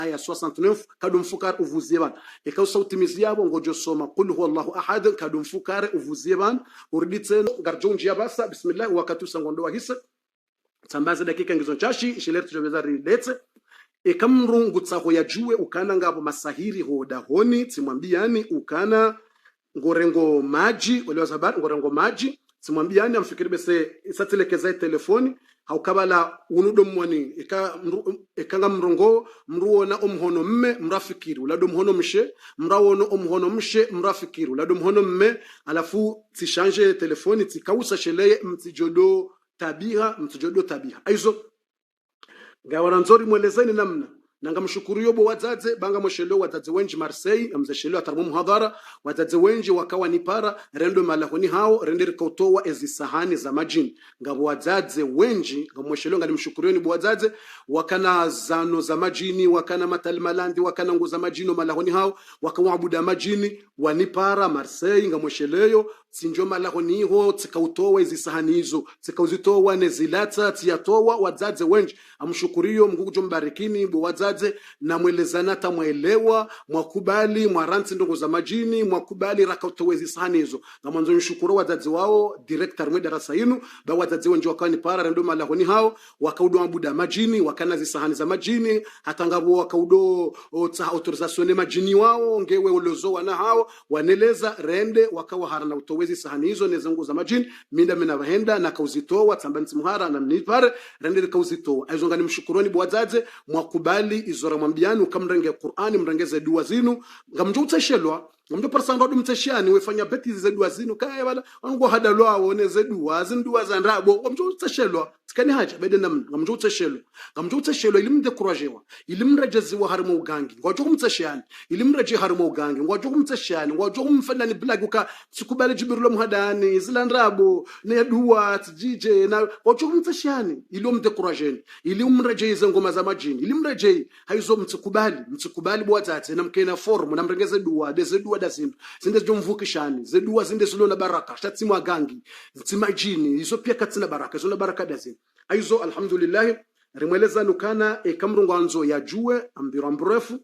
aya 69 kadum fukar uvuzie ban ikausa utimizi yabo ngojo soma qul huwallahu ahad kadum fukar uvuzie ban urditse garjonji yabasa bismillah wakati usangondo wahisa tambaza dakika ngizo chashi shiletu tujobeza riletse ekamrungu tsaho yajue ukana ngabo masahiri hoda honi timwambiani ukana ngorengo maji wale wazabari ngorengo maji timwambiani amfikiri bese isatelekeza telefoni haukabala unudo mwani ekanga mrongo mruona omhono mme mrafikiri ulado mhono mshe mrawono omhono mshe mrafikiri ulado mhono mme alafu tishanje telefoni tikausa sheleye mtijodo tabiha aizo gawaranzori mwelezeni namna nanga mshukuru yobo wazaze banga moshelo wazaze wenji Marseille amzeshelo atarmu muhadhara wazaze wenji wakawa nipara rendo malahoni hao renderi kautowa ezi sahani za majini ngabo wazaze wenji ngamoshelo ngani mshukuru yoni wazaze wakana zano za majini wakana matalmalandi wakana ngo za majino malahoni hao wakawabuda majini wanipara Marseille ngamosheleyo sinjo malahoni ho tikautowa ezi sahani hizo tikauzitowa nezilata tiyatowa wazaze wenji amshukuriyo Mungu jombarikini bo wazaze na mwelezana tamwelewa mwakubali mwaranti ndongo za majini mwakubali rakatowezi sahani hizo ngamanzo nshukuru wazaze wao director mwe darasa yinu ba wazaze wenji wakani para rendo malahoni hao wakaudo abuda majini wakana zisahani za majini hata ngabo wakaudo autorisation majini wao ngewe ulozo wana hao waneleza rende wakawa harana utowezi sahani hizo nezangu za majini minda menavahenda na kauzitoa tambanti muhara na mnipare rende kauzitoa aizo ngani mshukuroni bwazaze mwakubali izora mwambiani ukamrenge Qur'ani mrengeze dua zinu ngamjo utashelwa ngamjo persanga ndo mtashani wefanya beti ze dua zinu kaya bala wangu hadalwa woneze dua zindua za ndabo ngamjo utashelwa tikani haja bede namna ngamjo utashelwa ilimde kurajewa ilimrejeziwa harimo ugangi ngwajo kumtashani ilimreje harimo ugangi ngwajo kumtashani ngwajo kumfanya black uka sikubali jibirulo muhadani zilandrabo ne dua tjije na ngwajo kumtashani ilimde kurajeni ilimreje ngoma za majini ilimreje haizo mtikubali bwatate na mkena form na mrengeze dua dazinu zinde jomvukishani zedua zinde zilona baraka shatimwa gangi timajini hizo pia katina baraka zilona baraka dazinu aizo alhamdulillah rimweleza nukana ekamrungwanzo yajue ambira mrefu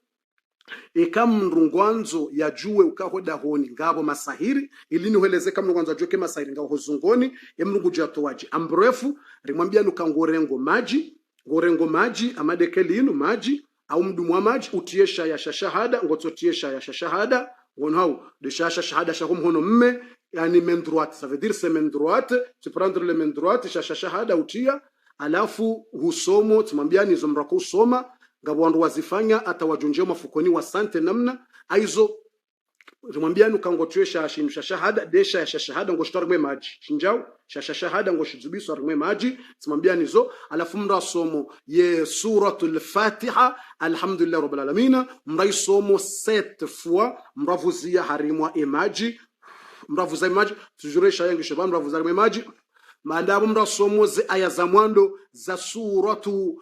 ekamrungwanzo yajue ukahoda honi ngabo masahiri ilini heleze kamrungwanzo yajue ke masahiri ngabo hozungoni emrungu jatowaji ambrefu rimwambia nukangorengo maji amadekelinu maji au mdumu wa maji utiesha ya shahada ngototiesha ya shahada wonhau de shahada shahum hono mme yani main droite ça veut dire c'est main droite tu prendre le main droite shahada utia alafu husomo tumwambiani hizo mrako usoma ngabo wandu wazifanya atawajunjia mafukoni wa sante namna aizo tumwambiani ukangotiesha shahada desha ya shahada ngoshtarwe maji shinjao shahada ngoshizubiso armwe maji tumwambiani hizo alafu mrasomo ye suratul fatiha alhamdulillah rabbil alamin mraisomo 7 fois mravuzia harimwa imaji mravuza imaji tujuresha yangi shabam mravuza imaji maadamu mrasomo ze aya za mwando za suratul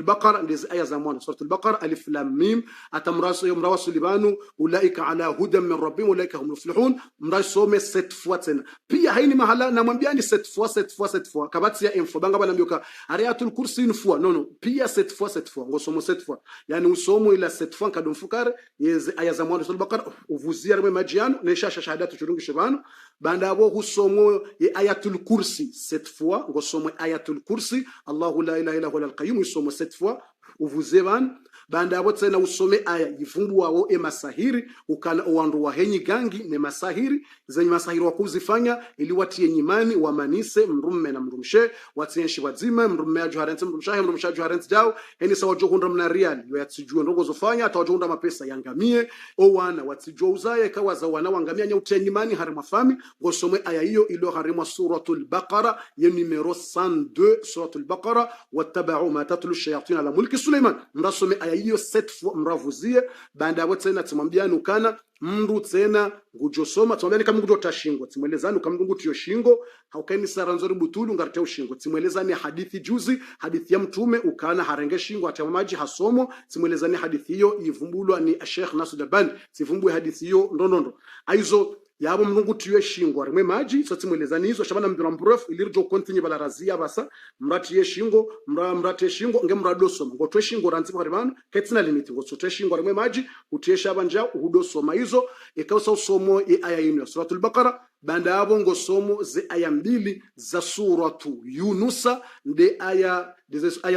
baqara ndeze aya za mwando suratul baqara alif lam mim atamraso yomrawasu libanu ulaika ala hudan min rabbihim ulaika hum muflihun mrasome 7 fois tena pia haini mahala namwambiani 7 fois kabati ya info banga bana mbioka ariatul kursi une fois non pia 7 fois ngosomo 7 fois yani usomo ila 7 fois kadumfukare yeze aya za mwando suratul baqara uvuzia rme majiano nesha shahadatu churungi shibano banda abo husomo ye ayatul kursi 7 fois ngosomo ayatul kursi Allahu la ilaha illa huwa al-qayyum usomo 7 fois uvuzeban banda abo tena usome aya yifumbu wao masahiri ukana wandu wa henyi gangi ne masahiri zenye masahiri wakuzifanya ili watie nyimani wamanise mrumme na mrumshe watienshi wazima mrumme ajuharente mrumshahe ajuharente jao eni sawa johunda mna real yo yatsijua ndongo zofanya atawajohunda mapesa yangamie o wana watsijua uzaye kawa za wana wangamia nya utie nyimani harima fami ngosome aya hiyo ilo harima suratul baqara ya numero 102 suratul baqara wattaba'u ma tatlu shayatin ala mulki Suleiman mrasome aya hiyo 7 fois mravuzie banda abo tena tumwambiani ukana mndu tena ngujosoma tumwambiani kama ngujo tashingwa timwelezani kama ngungu tiyo shingo haukaini saranzori butulu ngartea ushingo timwelezani hadithi juzi hadithi ya mtume ukana harenge shingo atamaji hasomo timwelezani hadithi hiyo ivumbulwa ni Sheikh Nasruddin Albani sivumbwe hadithi hiyo ndonondo aizo yabo mlungu tiye shingo rimwe maji soti mwelezani hizo shabana mbira mburefu ilirjo kontinye bala razia basa mratiye shingo mratiye shingo nge mradosoma ngo twe shingo ranzi kwa ribanu ketina limiti ngo twe shingo rimwe maji utiye shabanja uhudosoma hizo ikausa usomo ya aya ino suratul Baqara banda yabo ngo somo ze aya mbili za suratu Yunusa nde aya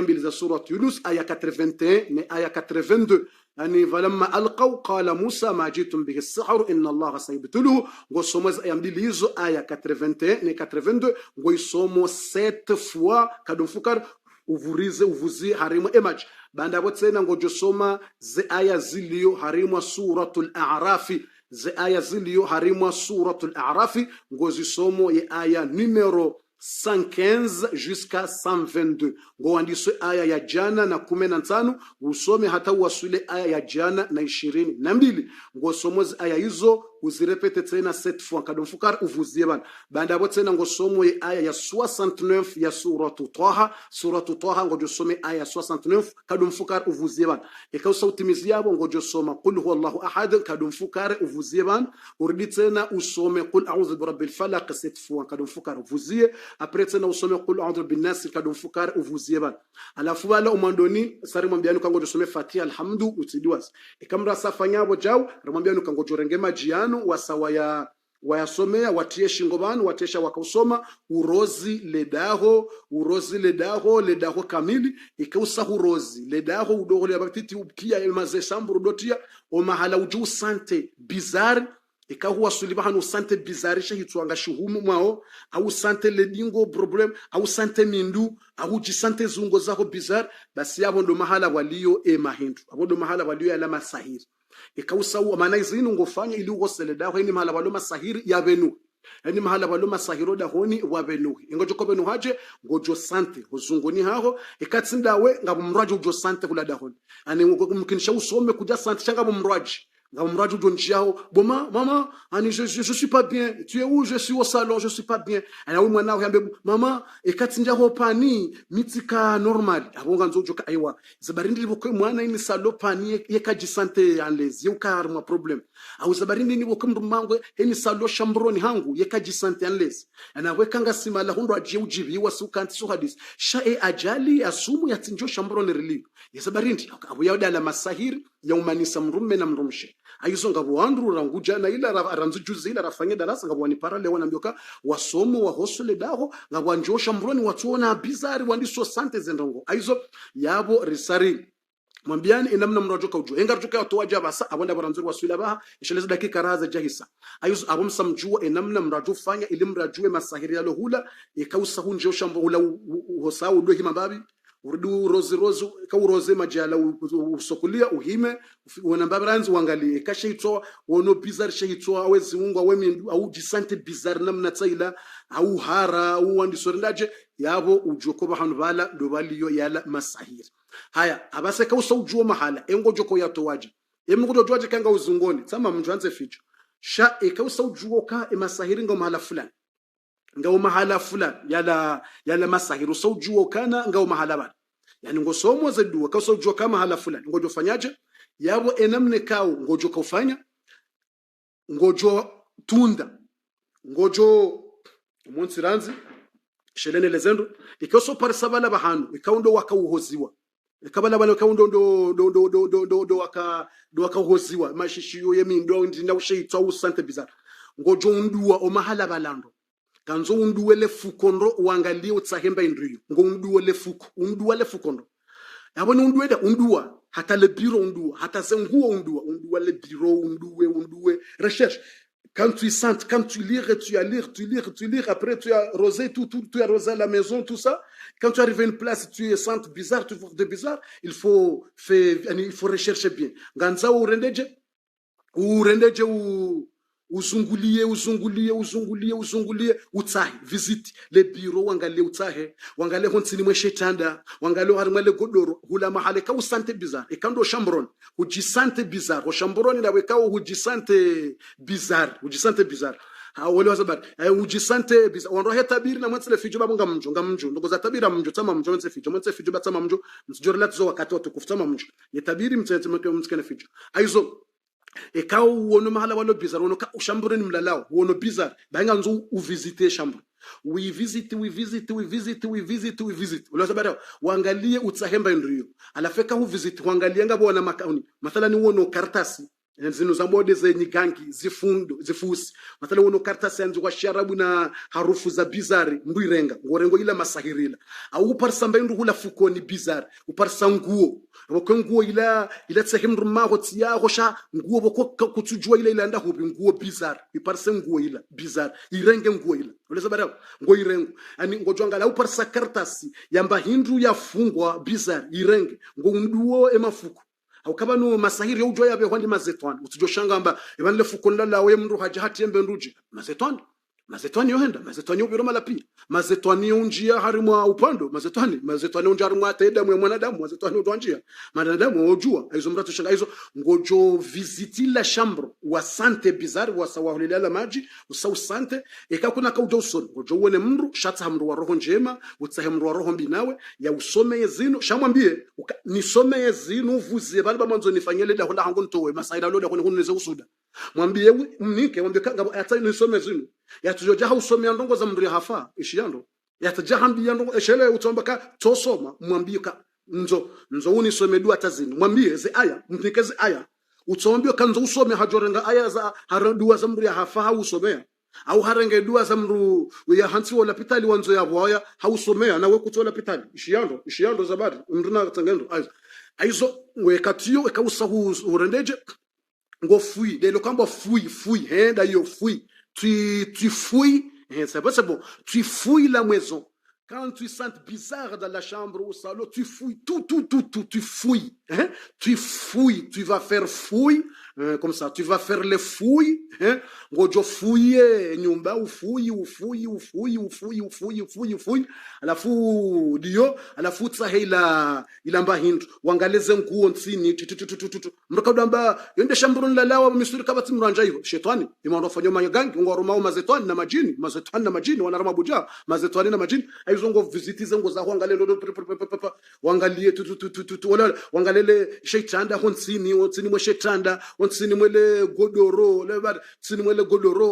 mbili za suratu Yunus aya 81 ne aya 82 يعني فلما ألقوا قال موسى ما جئتم به السحر إن الله سيبتله وصوموا أيام دي ليزو آية 81 ne 82 ويصوموا 7 fois كادون فكر uvuzi harimu image banda botsena ngojo soma ze aya ziliyo harimu suratul a'rafi ze aya ziliyo harimu suratul a'rafi ngozi somo ye aya numero 115 jusqu'à 122 ngo andiswe aya ya jana na 15 usome hata wasule aya ya jana na 22 ngo somozi aya hizo uzirepete tena 7 fois kadomfukar uvuzie banda bo tena ngo somo ye aya ya 69 ya suratu Taha ngo josome aya 69 kadomfukar uvuzie ikaw sauti yabo ngo josoma qul huwallahu ahad kadomfukar uvuzie uridi tena usome qul a'udhu birabbil falaq 7 fois kadomfukar uvuzie après tena usome qul a'udhu bin nas kadomfukar uvuzie alafu wala umandoni sari mwambiani kango josome Fatiha alhamdu utidiwas ikamra safanyabo jaw mwambiani kango jorenge majiano wasawaya wayasomea watie shingobanu watesha wakausoma urozi ledaho kamili ikausa urozi ledaho udogo le batiti ukia maze shamburu dotia o mahala uju sante bizarre ikahuwa suliba hanu sante bizarre shahitwanga shuhumu mwao au sante ledingo problem au sante mindu au jisante zungo zako bizarre basi yabo ndo mahala walio mahindu abo ndo mahala walio alama sahiri ikausa maana izini ngofanya ili ugosele daho ni mahala waloma sahiri ya benu yani mahala waloma sahiro da honi wa benu ingojo ko benu haje ngojo sante hozungoni haho ikatsindawe ngabumraje ujo sante kula da honi ani mkinisha usome kuja sante changa bumraje ngabumraje ujo njiao boma mama ani je suis pas bien tu es où je suis au salon je suis pas bien ana we mwana yambe mama ikatsinja ho pani mitika normal abonga nzojo ka aiwa zabarindi liboko mwana ini salo pani yekaji sante anlezi yukar ma problem au zabarindi ni bokum mangwe ini salo shambroni hangu yekaji sante anlezi ana we kanga simala hundo aje ujibi wasukanti so hadis sha ajali asumu yatinjo shambroni relief yazabarindi abu yawdala masahiri ya umanisa mrume na mrumshe ayizo ngabo wandu ranguja na ila aranzu juzi ila rafanye darasa ngabo ni parale wana mbioka wasomo wa hosule daho ngabo njosha mbroni watuona bizari wandiso sante zendongo ayizo yabo risari mwambiani inamna mrajoka ujo engarjoka watowaja basa abonda baranzuri waswila baha isheleza dakika raza jahisa ayizo abomsa mjua inamna mrajo fanya ili mrajue masahiri yalo hula ikausa hunje oshambo hula hosawu do himababi urdu rozi kawuroze majala usokulia uhime wanambabaranzi wangalie kashitwa wono bizarre shitwa awezi mungu awemindu au jisante bizarre namna tsaila au hara au wandisorindaje yabo ujoko bahanu bala do baliyo yala masahiri haya abase kausa ujuo mahala engojoko yatowaje emngodo joje kanga uzungoni tsama mjwanze ficho sha ekausa ujuo ka emasahiri ngo mahala fulani ngao mahala fulani yala masahiru saujuo kana ngao mahala bali yani ngosomo zedua ka saujuo kama mahala fulani ngojo fanyaje yabo enamne kao ngojo kufanya ngojo tunda ngojo monsiranzi shelene lezendo ikoso parsabala bahanu ikaundo wakauhoziwa ikabala bana kaundo do wakauhoziwa mashishiyo yemindo ndinda usheitwa usante bizarre ngojo undua o mahala balando kanzo unduwele fukondo uangalie utsahemba indriyo ngo unduwele fukondo yabona undua hata le bureau undua hata zenguo undua le bureau undue recherche quand tu sens quand tu lire tu lire après tu as rosé tu as rosé la maison tout ça quand tu arrives à une place tu sens bizarre tu vois de bizarre il faut rechercher bien ganza urendeje uzungulie utahe visit le bureau wangalie utahe wangalie hontini mweshetanda wangalie harimale godoro hula mahale ka usante bizarre ikando shambron hujisante bizarre shambron na wekao hujisante bizarre wale wazabar ujisante bizarre wando hetabiri na mwatsile fijo babunga mjo ndogoza tabira mjo tama mjo mtse fijo batama mjo msijorela tuzo wakati watu kufutama mjo yetabiri mtse mtkene fijo aizo eka uono mahala walo bizar wono ka shambro ni mlalao wono bizar banga nzo uvisite shambro we visit ulo sabara waangalie utsahemba ndio alafeka hu visit waangalie ngabo wana makauni mathalani wono kartasi zino zambode zenye gangi zifusi mathala wono kartasi yanzu kwa sharabu na harufu za bizari mbuirenga ngorengo ila masahirila au uparsa mbaindu hula fukoni bizari uparsa nguo wako nguo ila tsahimru maho tsiyaho sha nguo wako kutujua ila anda hubi nguo bizari iparsa nguo ila bizari irenge nguo ila uleza bara nguo irengo ani ngojwanga la uparsa kartasi yamba hindu yafungwa bizari irenge ngo mduo emafuku au kaba no masahiri yo joya be hondi mazetwan utujoshanga amba ebanle fukonda lawe mndu hajahati embe nduje mazetwani yo henda mazetwani yo biroma lapi mazetwani yo njia harimwa upando mazetwani yo njia harimwa teda mwe mwanadamu mazetwani yo njia mwanadamu ojua hizo mratu shanga hizo ngojo visiti la chambre wa sante bizarre wa sawa hulila maji usau sante ekakuna kauja usoni ngojo wone mndu shatsa mndu wa roho njema utsahe mndu wa roho mbinawe ya usome yezino shamwambie nisome yezino vuzie bali bamanzo nifanyele da honda hangu ntowe masaida loda kone huneze usuda mwambie mnike mwambie kanga ata nisome yezino yatujoja usome ndongo za mndu hafa ishiyando yatajahambi yando eshele utombaka tosoma mwambie ka nzo unisome dua tazini mwambie ze aya mnikeze aya utombie kanzo usome hajorenga aya za haradua za mndu hafa usomea au harenge dua za mndu ya hansi wala pitali wanzo ya boya hausomea na we kutola pitali ishiyando zabari mnduna tangendo aizo wekatio ekausa urendeje ngo fui de lo kamba fui henda yo fui tu fouilles, c'est bon, tu fouilles la maison. Quand tu sens bizarre dans la chambre ou au salon, tu fouilles tout, tu fouilles. Hein? Tu fouilles, tu vas faire fouille, comme ça, tu vas faire les fouilles. Hein? Ngojo fouiller, nyumba, ou fouille. Alafu dio, alafu tsahe ilamba hindu. Wangaleze nguo nsini, mrukadamba, yonde shamburu nlalawa, misuri kabati mranja hiyo. Shetani, imando fanyo magangi, ngorumao mazetwani na majini, wanarama buja, mazetwani na majini. Aizongo visiti zengo za wangalie wangalele shetanda honsini mwe shetanda honsini mwele godoro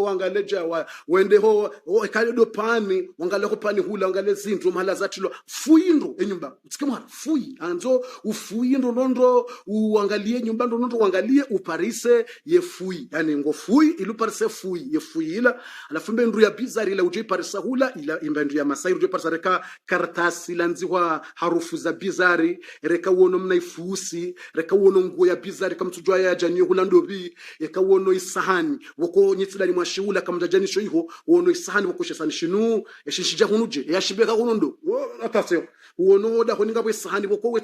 wangaleja wende ho ekale do pani wangale ho pani hula wangale zinto mahala zatilo fuindo enyumba utsikemara fui anzo ufuindo nondo uangalie nyumba nondo wangalie uparise ye fui yani ngo fui ilu parise fui ye fui ila alafu mbendu ya bizari ila uje parisa hula ila imbendu ya masai uje parisa reka kartasi lanziwa harufu za bizari reka wono mnaifusi reka wono nguo ya bizari kama tujua ya jani hula ndobi reka wono isahani woko nyitsidani mwashula kama janisho hiho wono isahani woko shesani shinu yashishija hunuje yashibeka hunondo ataseo wono da honinga bwe isahani woko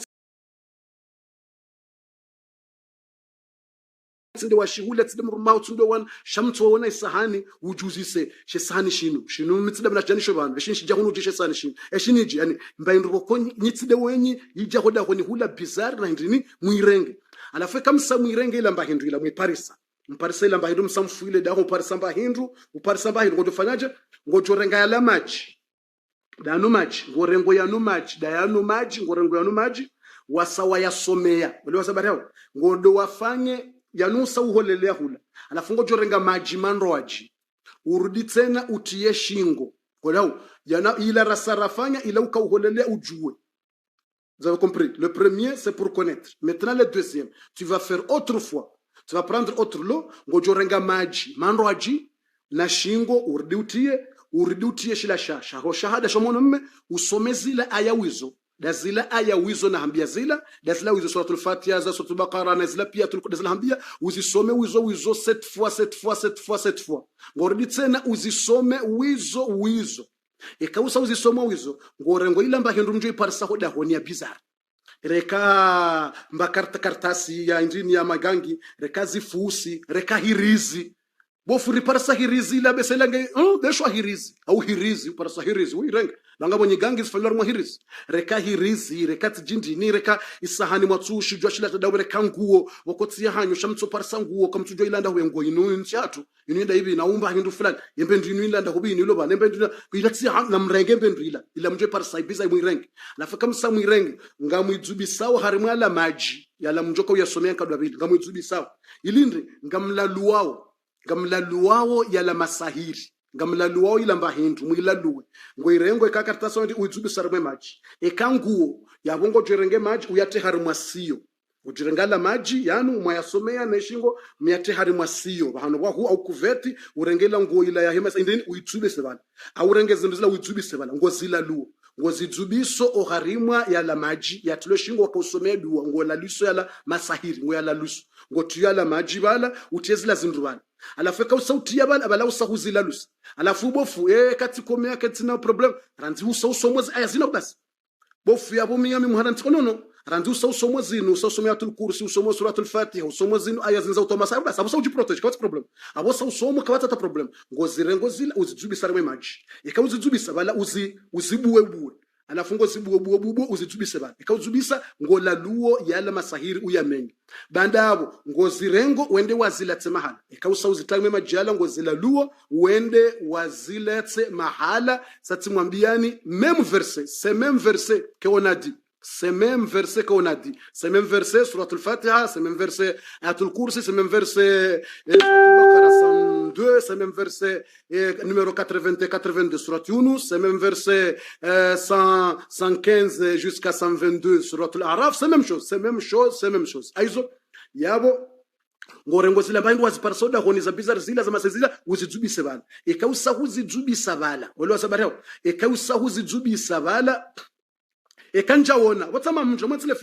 tsinde washihula tsinde murumau tsinde wan shamtso wona isahani ujuzise shesani shinu mitsida bla janisho bana shinshija hunuje shesani shinu eshiniji yani mbaindu woko nyitside wenyi ija hoda honi hula bizarre na ndini muirenge alafu kamsa muirenge ila mbahindu ila mwiparisa mparisa ila mbahindu msamfuile daho parisa mbahindu ngojo fanyaje ngojo renga ya maji danu maji ngorengo ya maji dayanu maji ngorengo ya maji wasawa yasomea wale wasabari hao ngodo wafanye yanusa uholelea hula alafu ngojo renga maji manroaji urudi tena utie shingo kodao yana ila rasarafanya ila ukauholelea ujue. Vous avez compris? Le premier, c'est pour connaître. Maintenant, le deuxième, tu vas faire autrefois. Tu vas prendre autre lot, ngojorenga maji, manroaji, na shingo, urdiutie shila shasha. Ho shahada shomono mme, usome zila aya wizo. Da zila aya wizo na hambia zila, da zila wizo suratul Fatiha, za suratul Baqara, na zila pia da zila hambia, uzisome wizo 7 fois. Ngordi tena uzisome wizo. Ekausa uzisoma wizo ngorengo ila mbahindu mjo iparisa hoda honi ya bizarre reka mbakarta kartasi ya injini ya magangi reka zifusi reka hirizi bofuri parasa hirizi la beselange deshwa hirizi au hirizi parasa hirizi uirenge langa bonyi gangi sifanywa mwa hirizi reka hirizi reka tjindini reka isahani mwatsushi jwa shila tadawe reka nguo wakotsi hanyo shamtso parasa nguo kamtujwa ilanda huwe nguo inu nchatu inu hivi naumba hindu fulani yembe ndu inu ilanda hubini ilo ba nembe ndu kuilatsi na mrenge mbendu ila mje parasa ibiza mwirenge lafa kamsa mwirenge ngamwizubi sawa harimwala maji yala mjoko uyasomea kadwa bili ngamwizubi sawa ilindri ngamlaluwao yala masahiri ngamlaluwao ila mbahindu mwilaluwe ngoirengo ekakartasa ndi uizubi sarwe maji ekanguo yabongo jerenge maji uyate harimwa siyo ujirengala maji yanu mwayasomea neshingo myate harimwa siyo bahano wahu au kuveti urengela nguo ila ya hema indeni uizubi sebala au rengeze ndizila uizubi sebala ngozila luo ngozizubiso oharimwa yala maji yatilo shingo wakosomea duwa ngola liso yala masahiri ngoyala luso ngotuyala maji bala utezila zindu bala alafu ka usauti yabala abala usahuzila luso alafu bofu kati komea ketina problem ranzi usausomozi ayazina basi bofu yabo miyami muharanti nono ranzi usausomozi no usausomoya tul kursi usomo suratul fatiha usomozi ayazin za utomasa basi abo sauji protege kwati problem abo sausomo kwata ta problem ngozila uzijubisa rwe maji uzijubisa bala uzibuwe buwe alafu ngozibuwe uzijubisa bala uzijubisa ngola luo yala masahiri uyamenye bandabo ngozirengo wende waziletse mahala usawuzitame majala ngozila luo wende waziletse mahala satimwambiani même verset que on a dit c'est même verset qu'on a dit c'est même verset surat al-Fatiha c'est même verset ayatul kursi c'est même verset Al-Baqarah 102 c'est même verset numéro 82 surat Yunus c'est même verset 115 jusqu'à 122 surat al-A'raf c'est même chose aizo yabo ngorengo zila bandu waziparsoda honi za bizar zila za masezila uzijubise bala ekausa huzijubisa bala wala sabareo ekausa huzijubisa bala ekanja wona watsama mnjo mwatsile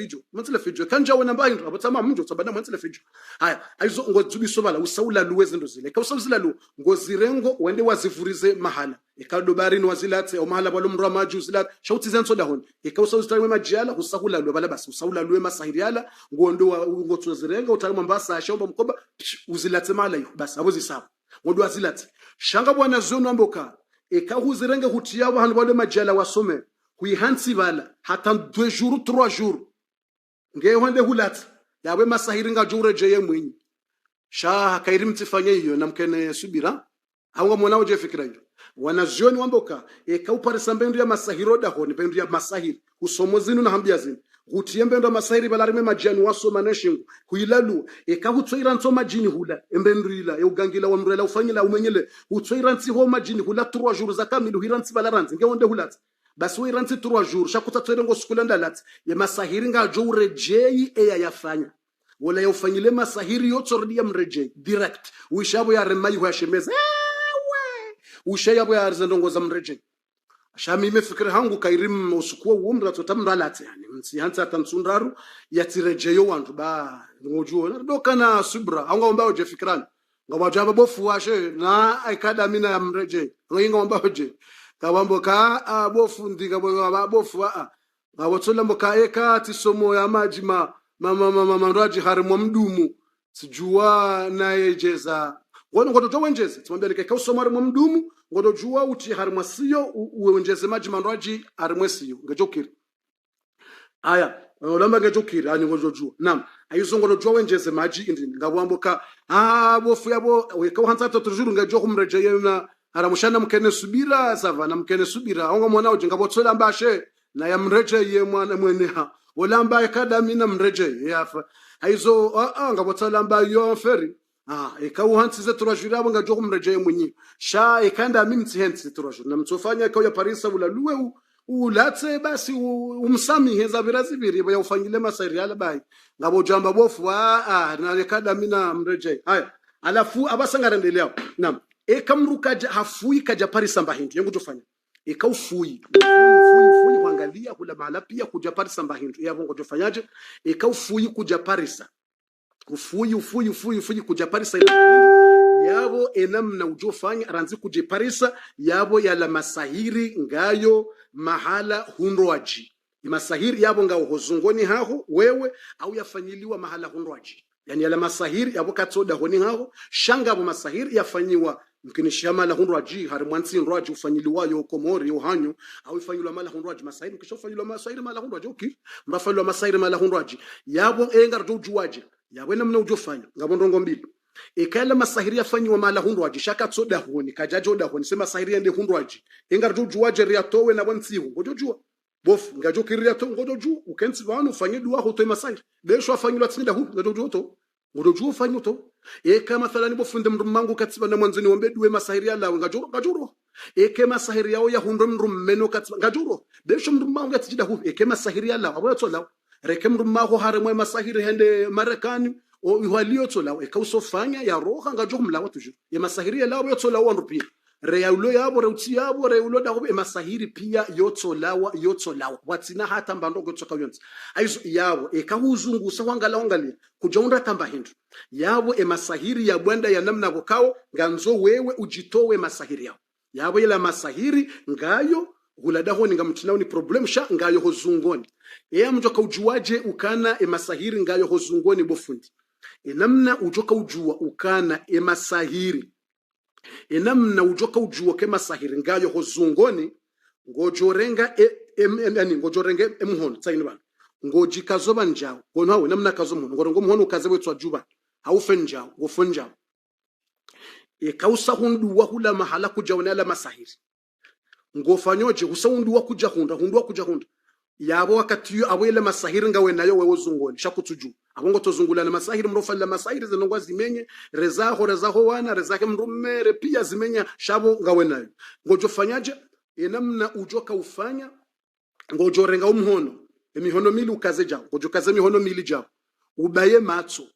fijo kanja wona mbayindo watsama mnjo tsabana mwatsile fijo haya aizo ngozubiso bala usaula luweze ndo zile kausawuzila lu ngozirengo wende wazivurize mahala ekadobarini wazilatse o mahala balo mrwa maju zilat shauti zenso da honi ekausawuzitwe majala usahula lu bala basi usaula lu masahiriala ngondo ngotsozirenga utarima mbasa shomba mkoba uzilatse mahala yo basi abo zisaba ngodo wazilatse shanga bwana zono amboka ekahuzirenge hutiya abantu balo majala wasome huihansi bala hata 2 jours 3 jours ngehonde hulat yawe masahiri ngajure jeye mwenyi sha kairi mtifanye hiyo namkene subira hawa mwana uje fikira hiyo wanazioni wamboka kaupare sambendu ya masahiro da honi bendu ya masahiri usomozinu na hambia zinu hutiembe ndo masahiri balarime majani waso maneshingu huilalu kahutsoira nso majini hula embendu ila ugangila wa mrela ufanyila umenyele hutsoira nsi ho majini hula 3 jours zakamilu hiransi balaranzi ngehonde hulat basi wiranti 3 jours shakuta tserengo sikulanda lat ya masahiri ngajo urejei yafanya wala yofanyile masahiri yotsordi ya mrejei direct uishabo ya remayi wa shemeza ushayabo ya arzendongo za mrejei shami imefikira hangu kairim usukua umra totamralat yani msi hansa tansundaru yatirejeyo wantu ba ngojuo dokana subra anga omba oje fikran ngabajaba bofu washe na akadamina ya mrejei ngoyinga omba oje kawambo ka bofundi kabo bofu ngawotsola mboka tisomo ya maji mandraji harimo mdumu sijua naye jeza ngodo to wenjeze tumwambia leke usoma harimo mdumu ngodo jua uti harimo siyo uwenjeze maji mandraji harimo siyo ngajokiri aya olamba ngajokiri ani ngodo jua nam ayizo ngodo jua wenjeze maji indini ngawambo ka bofu yabo wekahanza totujuru ngajo kumreje yena haramushana mkene subira savana mkene subira ongo mwana ujinga botsola mbashe na ya mreje ye mwana mwene ha olamba akadami na mreje yafa aizo ngabotsola mba yo feri ekauhansize turajura abo ngajo kumreje mwenyi sha ekanda mimi tsihensi turajura na mtsofanya kwa ya parisa ulaluwe ulatse basi umsamihe za virazibiri ya ufanyile masariala bai ngabo jamba bofu na ekadami na mreje haya alafu abasangarendelea nam ekamruka hafui kaja parisa mbahindu yangu tofanya ekaufui kuangalia kula mahala pia kuja parisa mbahindu yabongo tofanyaje ekaufui kuja parisa ufui kuja parisa yabo enamna ujofanya ranzi kuja parisa yabo yala masahiri ngayo mahala hunroaji masahiri yabo ngao hozungoni haho wewe au yafanyiliwa mahala hunroaji yani yala masahiri yabo katsoda honi hao shanga abo masahiri yafanyiwa mkinisha mala hunraji hari mwansi hunraji ufanyiliwa yo komori yo hanyo au ifanyilwa mala hunraji masahiri kisha ufanyilwa masahiri mala hunraji okay mrafanyilwa masahiri mala hunraji yabo engar jojuwaje yabo namna ujofanya ngabondongo mbili ekala masahiri yafanyiwa mala hunraji shaka tsoda honi kajajo da honi sema masahiri yende hunraji engar jojuwaje riatowe na bonsiho ngojojua bof ngajo kiria to ngojojua ukensi banu ufanye dua hoto masahiri besho afanyilwa tsinda hu ngojojua to ngojojua ufanye to eka mathalani bofunde mrumangu katsiba na mwanzoni wombe duwe masahiri ya lawe ngajuro eke masahiri yao ya hundo mrumeno katsiba ngajuro besho mrumangu yatijida hu eke masahiri ya lawe abo lawe reke mrumangu haremwe masahiri hende Marekani o ihwalio to lawe eka usofanya ya roha ngajuro mlawa tujuru ya masahiri ya lawe to lawe ndupia reyaulo yabo reuti yabo reyaulo dago masahiri pia yoto lawa watina hata mbando gotoka yonzi aizo yabo eka huzungusa wangalia kujonda tamba hindu yabo masahiri ya bwenda ya namna bokao nganzo wewe ujitowe masahiri yabo ila masahiri ngayo huladaho ninga mtinao ni problem sha ngayo hozungoni mjoka ujuaje ukana masahiri ngayo hozungoni bofundi namna ujoka ujua ukana masahiri namna ujoka ujua ke masahiri ngayo hozungoni ngojorenga ngojorenga emhono tsayini bana ngojikazoba njao ngonawe namna kazo mhono ngorongo mhono ukazebwe twajuba haufe njao ngofonjao kausa hundu wa hula mahala kujaona la masahiri ngofanyoje usawundu wa kuja hunda yabo wakati yo awele masahiri ngawe nayo wewe zungoni shakutuju abongo tozungula na masahiri mrofa la masahiri zinongwa zimenye rezaho wana rezake mrumere pia zimenya shabo ngawe nayo ngojofanyaje namna ujoka ufanya ngojorenga umhono emihono mili ukazeja ngojokaze mihono mili jao ubaye matso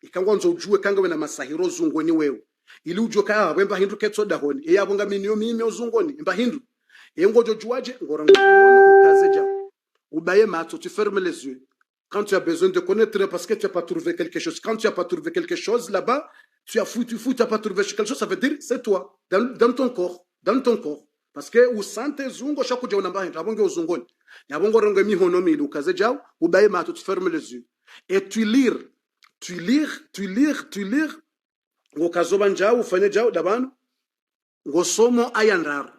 ikangwa nzo ujue kangawe na masahiro zungoni wewe ili ujoka wemba hindu ketso dahoni eyabonga minyo mime uzungoni mba hindu ngojojuaje ngorango ukazeja ubaye matso tu fermes les yeux quand tu as besoin de connaître parce que tu as pas trouvé quelque chose quand tu as pas trouvé quelque chose là-bas tu as foutu tu as pas trouvé quelque chose ça veut dire c'est toi dans ton corps parce que usante zungo shakuja unamba hindu abonge uzungoni yabongo rongo mihono mili ukazeja ubaye matso tu fermes les yeux et tu lire ngokazoba njao ufanye jao dabano ngosomo aya ndaru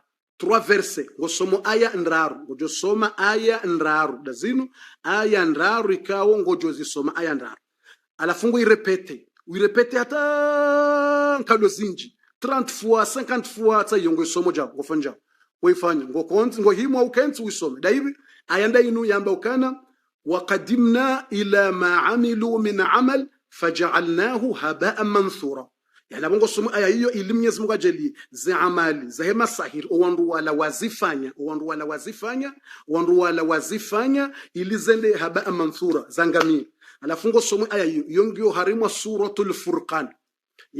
3 versets ngosomo aya ndaru ngojosoma aya ndaru dazino aya ndaru ikawo ngojozisoma aya ndaru alafungu irepete hata nkado zinji 30 fois 50 fois tsa yongo somo jao ngofanja weifanya ngokonzi ngohimwa ukenzi usome daibi aya ndainu yamba ukana وقدمنا إلى ما عملوا من عمل فجعلناه هباء منثورا يعني bongo somo aya hiyo ili Mwenyezi Mungu ajali za amali za hema sahiri owandu wala wazifanya ili zende haba manthura zangamia alafungo somo aya hiyo ngio harimwa suratul furqan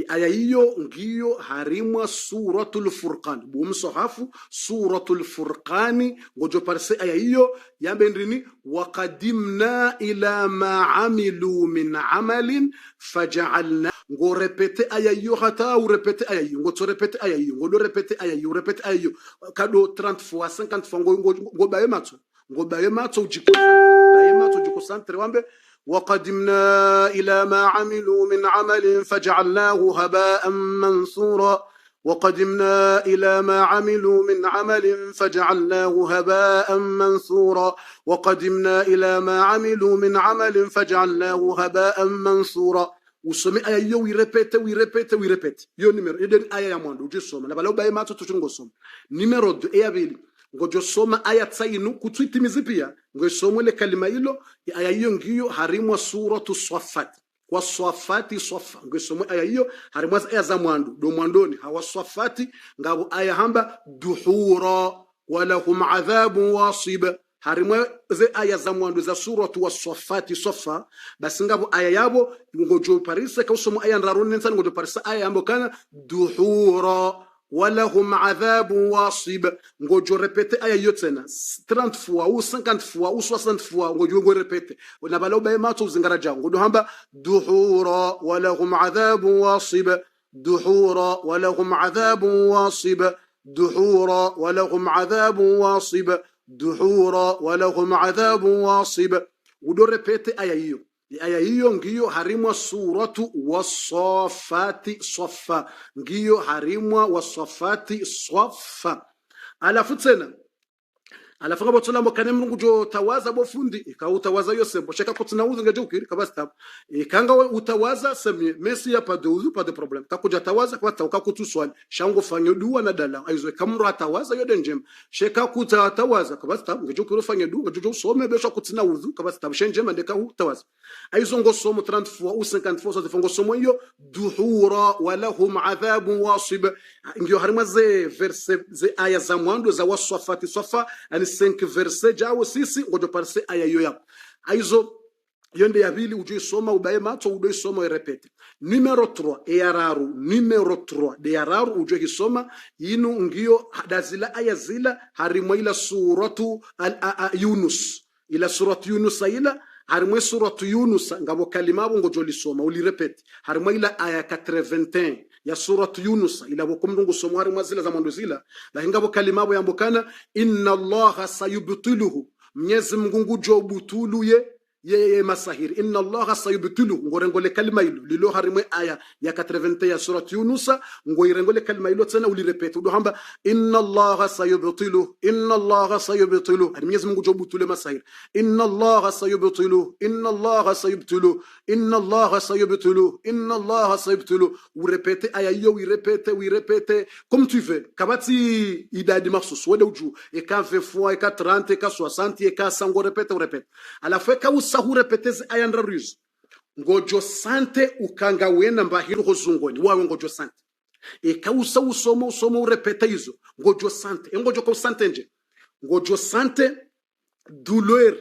aya hiyo ngio harimwa suratul furqan bumsohafu suratul furqani ngojo parse aya hiyo yambe ndrini waqadimna ila ma amilu min amalin faj'alna ngo repete aya hiyo hata urepete aya hiyo ngo repete aya hiyo ngo repete aya hiyo repete aya hiyo kado 30 fois 50 fois ngo baye matso ujikosantre wambe وقدمنا إلى ما عملوا من عمل فجعلناه هباء منثورا وقدمنا إلى ما عملوا من عمل فجعلناه هباء منثورا وقدمنا إلى ما عملوا من عمل فجعلناه هباء منثورا usome aya hiyo wirepete yo numero eden aya ya mwando ujisoma na balao baye mato tuchungo soma numero 2 aya bili ngojo soma aya tsainu kutwitimizi pia ngosomo ile kalima hilo aya hiyo ngiyo harimwa suratu swafat kwa swafati swafa ngosomo aya hiyo harimwa aya za mwando do mwandoni hawa swafati ngabo aya hamba duhura wala hum adhabu wasib harimwa ze aya za mwando za suratu waswafati swafa basi ngabo aya yabo ngojo parise ka usomo aya ndarone nsani ngojo parise aya ambo kana duhura ولهم عذاب واصب ngojo repete aya yote na 30 fois ou 50 fois ou 60 fois ngojo repete na balao baye mato uzingara jango ngodo hamba duhura walahum adhab wasib duhura walahum adhab wasib duhura walahum adhab wasib duhura walahum adhab wasib udo repete aya hiyo aya hiyo ngiyo harimwa suratu wasafati safa, ngiyo harimwa wasafati safa. Alafu tena alafu ngabo tsolambo kane mrungu jo tawaza bofundi ikautawaza yo sembo sheka kutsina uzu ngeje ukiri kabasta ikanga utawaza semi mesi ya pa de pas de problème takuja tawaza kwa tauka kutuswali shango fanyo duwa na dala aizo kamro atawaza yo denjem sheka kutawaza kabasta ngeje ukiri fanyo duwa ngeje usome besha kutsina uzu kabasta shenjem ndeka utawaza aizo ngo somo 30 fois ou 50 fois so fongo somo yo duhura wa lahum adhabun wasib ngiyo harima ze verse ze aya za mwando za wasafati safa 5 verset jawo sisi ngojo parse aya yo ya aizo yonde ya bili ujue soma ubaye mato ujue soma repete numero 3 eyararu numero 3 de yararu ujue kisoma yinu ngiyo dazila aya zila harimwa ila suratu Yunus ila suratu Yunus ila harimwa suratu Yunus ngabo kalimabo ngojo lisoma uli repete harimwa ila aya 81 ya suratu Yunus ila bokumrungu somwari mwazila za mwando zila la ngabo kalimabo yambokana inna allaha sayubtiluhu Mwenyezi Mungu jo butuluye ye masahiri inna allaha sayubtiluhu ngorengole kalima hilo lilo harimwe aya ya 80 ya suratu Yunus ngoirengole kalima hilo tena ulirepete udohamba inna allaha sayubtiluhu inna allaha sayubtiluhu Mwenyezi Mungu jo butule masahiri inna allaha sayubtiluhu inna allaha sayubtiluhu inna allaha sayubtiluhu inna allaha sayubtiluhu urepete aya hiyo uirepete comme tu veux kabati idadi mahsus wala uju eka 20 fois eka 30 eka 60 eka 100 urepete à la fin ka usahu repeteze aya ndaruz ngojo sante ukanga wena mbahiro hozungoni wawe ngojo sante eka usahu somo urepete hizo ngojo sante ngojo ko sante nje ngojo sante douleur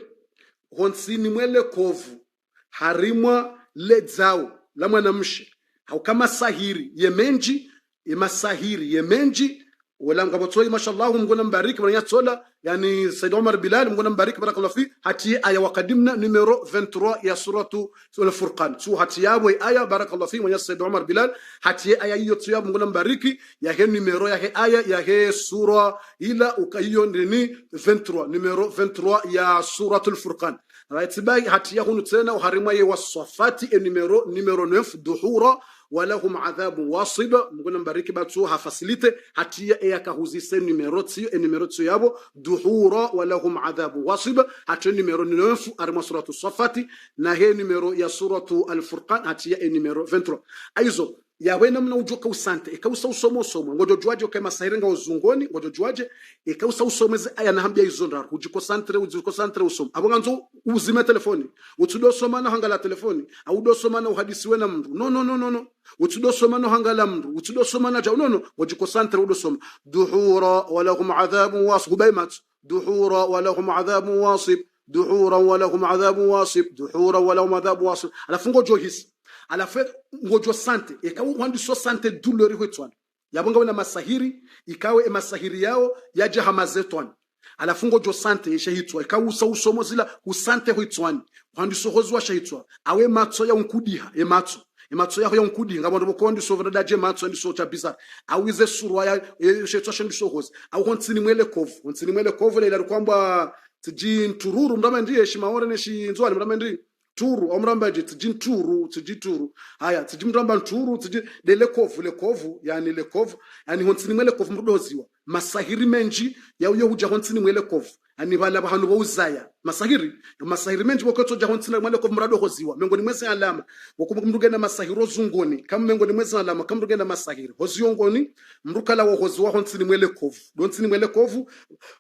honsini mwele kovu harimwa ledzao la mwanamshi au kama sahiri yemenji imasahiri yemenji wala ngabotoi mashallah mngona mbariki mwana tsola yani Said Omar Bilal mngona mbariki barakallahu fi hati aya waqadimna numero 23 ya suratu al-Furqan su hati yabo aya barakallahu fi mwana Said Omar Bilal hati aya hiyo tsiya mngona mbariki ya he numero ya he aya ya he sura ila ukahiyo ndini 23 numero 23 ya suratu al-Furqan raitibai hati ya hunu tena uharimwa ye wasafati numero 9 duhura walahum adhabu wasiba mngona mbariki batu hafasilite hatia ya kahuzise numero tio yabo duhura walahum adhabu wasiba hatia numero 9 arima suratu safati na he numero ya suratu al-Furqan hatia numero 23 aizo yawe namna ujoka usante ikausa usomo ngojo juaje kama sahirenga uzungoni ngojo juaje ikausa usomeze aya nahambia izo ndaro ujiko santre usomo abonganzo uzime telefoni utudo soma na hangala telefoni au do soma na uhadisi wena mndu no utudo soma na hangala mndu utudo soma na jao no ujiko santre udo soma duhura walahum adhabun wasib baymat duhura walahum adhabun wasib duhura walahum adhabun wasib duhura walahum adhabun wasib ala fungo johisi ala fe ngojo sante ikawa wandi so sante douleur hwetwana yabonga wena masahiri ikawe masahiri yao yaje hamazetwana ala fungo jo sante yeshahitwa ikawa usomo zila usante hwetwani wandi so hozwa shahitwa awe matso ya unkudiha ematso ya unkudi ngabondo bokondi so vrada je matso ndi so cha bizarre awize surwa ya shahitwa shendi so hoze au hontsini mwele kovu le ila kwamba tijin tururu mdama ndiye shimaore ne shinzwani mdama ndiye turu omrambaje tijinturu haya tijimramba nturu tiji de lekovu yani honsini mwele kovu mrudoziwa masahiri menji ya uyo huja honsini mwele kovu yani bala bahanu bauzaya masahiri menji bokoto ja honsini mwele kovu mradoziwa mengoni mwese alama bokumrugena masahiro zungoni kama mengoni mwese alama kama mrugena masahiri hoziongoni mrukala wo hoziwa honsini mwele kovu honsini mwele kovu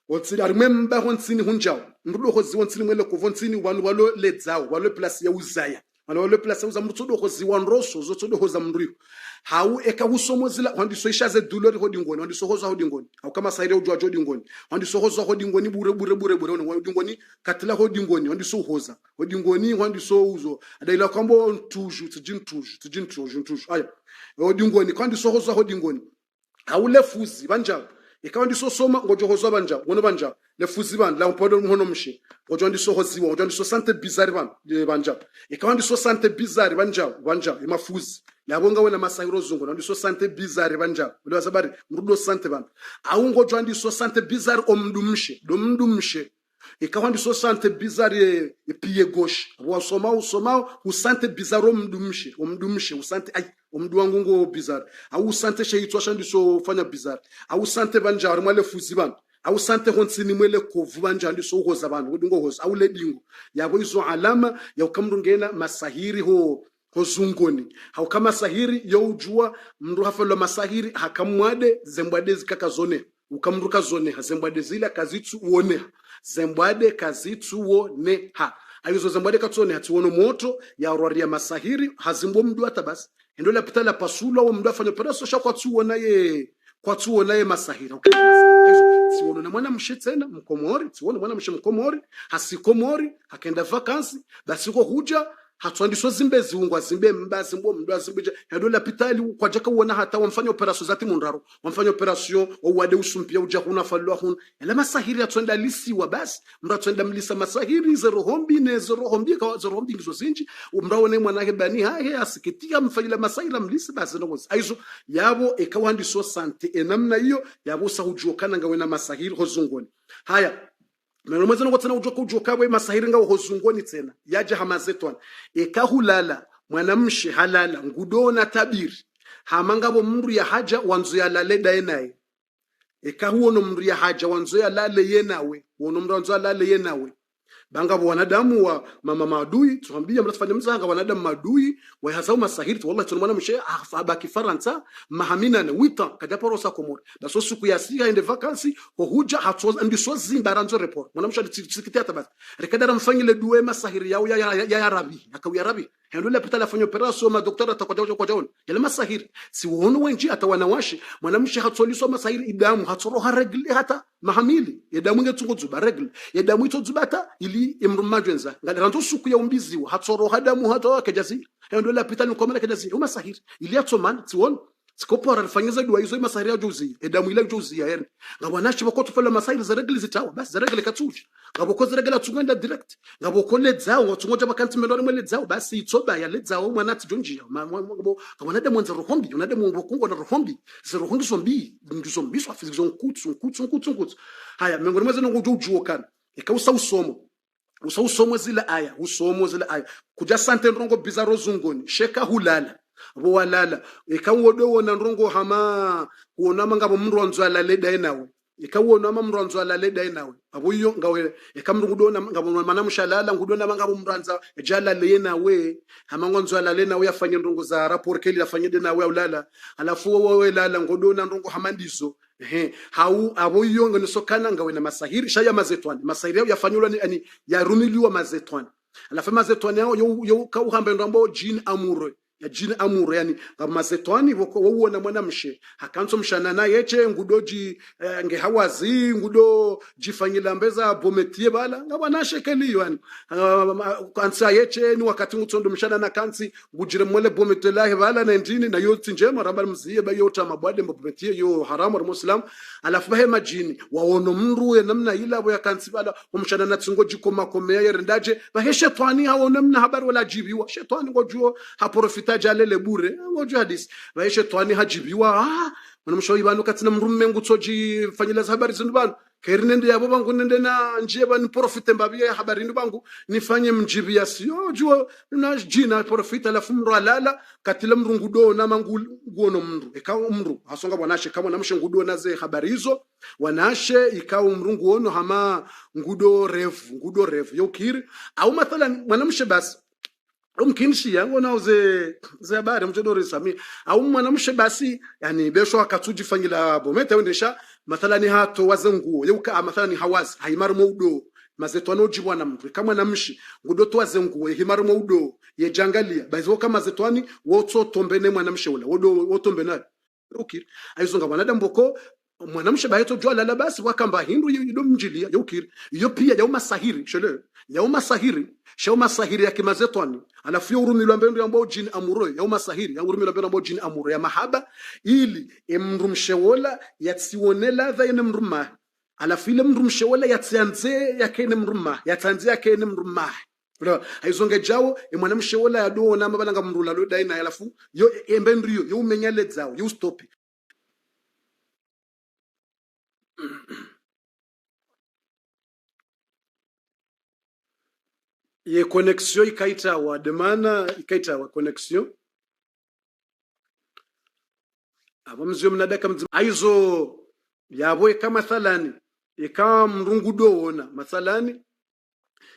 honsini arimemba honsini hunjao mrudozi honsini mwele kovu honsini walo ledzao walo place ya uzaya walo place uza mrutodo hoziwa nroso zotodo hoza mriho hau eka usomozila wandi so ishaze douleur hodingoni wandi so hoza hodingoni au kama saire ujwa hodingoni wandi so hoza hodingoni bure hodingoni katila hodingoni wandi so hoza hodingoni wandi so uzo adaila kambo tujintuju aya hodingoni kandi so hoza hodingoni hau lefuzi banja ikawa ndi so soma ngojo hoza banja lefuzi ban la mpodo mhono mshi ngojo ndi so hoziwa ngojo ndi so sante bizarre banja ikawa ndi so sante bizarre banja imafuzi yabonga wena masahiro zungu ndi so sante bizarre banja ule wasabari mrudo sante ban au ngojo ndi so sante bizarre omdumshe ikawa ndiso sante bizarre pied gauche usomao usante bizarre omdumshe usante ai omdu wangu ngo bizarre au usante sheitwa shandiso fanya bizarre au usante banjari mwale fuzi bana au sante honsini mwele kovu banjandi so hoza bantu ngo hoza au ledingo yabo izo alama ya ukamrungena masahiri ho zungoni hau kama sahiri yo ujua mndu hafalo masahiri hakamwade zembwade zikaka zone ukamruka zone hazembwade zile kazitsu uone zembwade kazitsu uone ha ayizo zembwade katsone hatiwono moto ya roria masahiri hazimbo mndu hata basi endo la pitala pasula wo mndu afanya pedaso shakwa tsuona ye masahiri okay siwono na mwana mshe tena mkomori siwono mwana mshe mkomori hasikomori hakenda vakansi basi ko huja hatwandiswa zimbe ziungwa zimbe mbazi mbo mndu azimbeje yadola pitali kwa jaka uona hata wamfanya operation zati munraro wamfanya operation wade usumpia uja kuna falwa hun ela masahiri atwenda lisiwa basi mndu atwenda mlisa masahiri zero hombi kwa zero hombi ngizo zinji umraone mwanake bani haye asikitia mfanyila masahira mlisi basi ngozi aizo yabo ekawandiswa sante enamna hiyo yabo sahujokana ngawena masahiri hozungoni haya Menomaza ngo tena ujoka we masahiri nga hozungoni tena yaje hamazetwana ekahulala mwanamshe halala ngudona tabiri hamangabo mndu ya haja wanzu ya lale daenaye ekahuono mndu ya haja wanzu ya lale yenawe wono mndu wanzu ya lale yenawe bangabo wanadamu wa mama madui tuambia mnatufanya mzanga wanadamu madui wa hazau masahiri wallahi tunamwana mshe afaba kifaransa mahamina na wita kadaporosa komori baso siku ya siga ende vacancy ho huja hatso ndiso zimbaranzo report mwana mshe tsikiti tabata rekadara mfanyile duwe masahiri yao ya arabi akawi arabi hendo la pitala fanyo operation ma doktora atakoja kwa jaoni yale masahiri si wono wenji atawanawashi mwana mshe hatsoliswa masahiri idamu hatsoro haregle hata mahamili yedamu ngetungo zuba regle yedamu ito zubata ili imrumajenza ngaranto suku ya umbiziwa hatsoro hadamu hata kejazi hendo la pitali komela kejazi uma sahiri ili atsoman tiwon sikopora rifanyeza dua hizo masahiri ya juzi edamu ile juzi ya yani ngabanashi bakoto fala masahiri za regle zitawa basi za regle katuji ngaboko za regle tungenda direct ngaboko le zao ngotungoja bakanti melori mwele zao basi itsoba ya le zao mwana tijonji ngabonade mwanza rohombi unade mwokungo na rohombi ze rohombi zombi ngizombi so afizo nkutsu haya mengoni mweze ngojujuokana ikausa usomo zile aya kuja sante ndongo bizarro zungoni sheka hulala bo walala ikawodo wona ndongo hama wona mangabo mndu wanzu alale daenawe ikawona mndu wanzu alale daenawe abuyo ngawe ikamndu dona ngabo mana mushalala ngudona mangabo mranza jala lenawe hama ngonzu alale nawe yafanye ndongo za rapport keli yafanye denawe ulala alafu wewe lala ngodona ndongo hamandizo hau aboyo ngonisokana ngawe na masahiri shaya mazetwani masahiri yao yafanyulwa ni yarumiliwa mazetwani alafu mazetwani yao yo kauhamba ndambo jin amuro ya jin amuro yani mazetwani woko wona mwanamshe hakanso mshana na yeche ngudoji nge hawazi ngudo jifanyila mbeza bometie bala ngabana shekeli yani kansa yeche ni wakati mutsondo mshana na kansi ngujire mwele bometelahi bala na ndini na yoti njema ramba mziye ba yota mabwade bometie yo haramu wa muslim alafu bahe majini waono mndu ya namna ila abo ya kansi bala umshana na tsingo jikoma komea yerendaje bahe shetani haona mna habari wala jibiwa shetani ngojuo haprofita jalele bure ngojuo hadisi bahe shetani hajibiwa mwanamshoyi banu katina mrumme ngutsoji fanyila habari zindu banu kerinende yabo bangu nende na njie bani profite mbabiye habari ndu bangu nifanye mjibi ya siyo juo na jina profite alafu mru alala katila mru ngudo na mangu guono mru ikawa mru hasonga wanashe kama namshe ngudo na ze habari hizo wanashe ikawa mru nguono hama ngudo refu yokiri au mathalan mwanamshe basi umkinshi yangu na ze habari mjodori sami au mwanamshe basi yani besho akatuji fanyila bomete wendesha mathalani hato wazenguo yuka mathalani hawazi haimaru maudo mazetwano jibwa na mtu kama namshi ngudo to wazenguo himaru maudo ye jangalia bazo kama zetwani woto tombene mwanamshe ula wotombe na ukiri aizonga wanada mboko mwanamshe bayeto jwa lala basi wakamba hindu yido mjilia yukiri iyo pia ya masahiri shele ya masahiri ya kimazetwani alafu urumilwa mbendo ambao jini amuro ya masahiri ya urumilwa mbendo ambao jini amuro ya mahaba ili emrumshewola yatsiwonela dha ene mruma alafu ile mrumshewola yatsianze yakene mruma yatanze yakene mruma haizonge jawo mwanamshewola yado na mabalanga mrula lo daina alafu yo embendrio yo umenyale zao yo stop ye connexion ikaita wa demana ikaita wa connexion abamzio mnadaka mzima aizo yabo kama mathalani ikamrungudo wona mathalani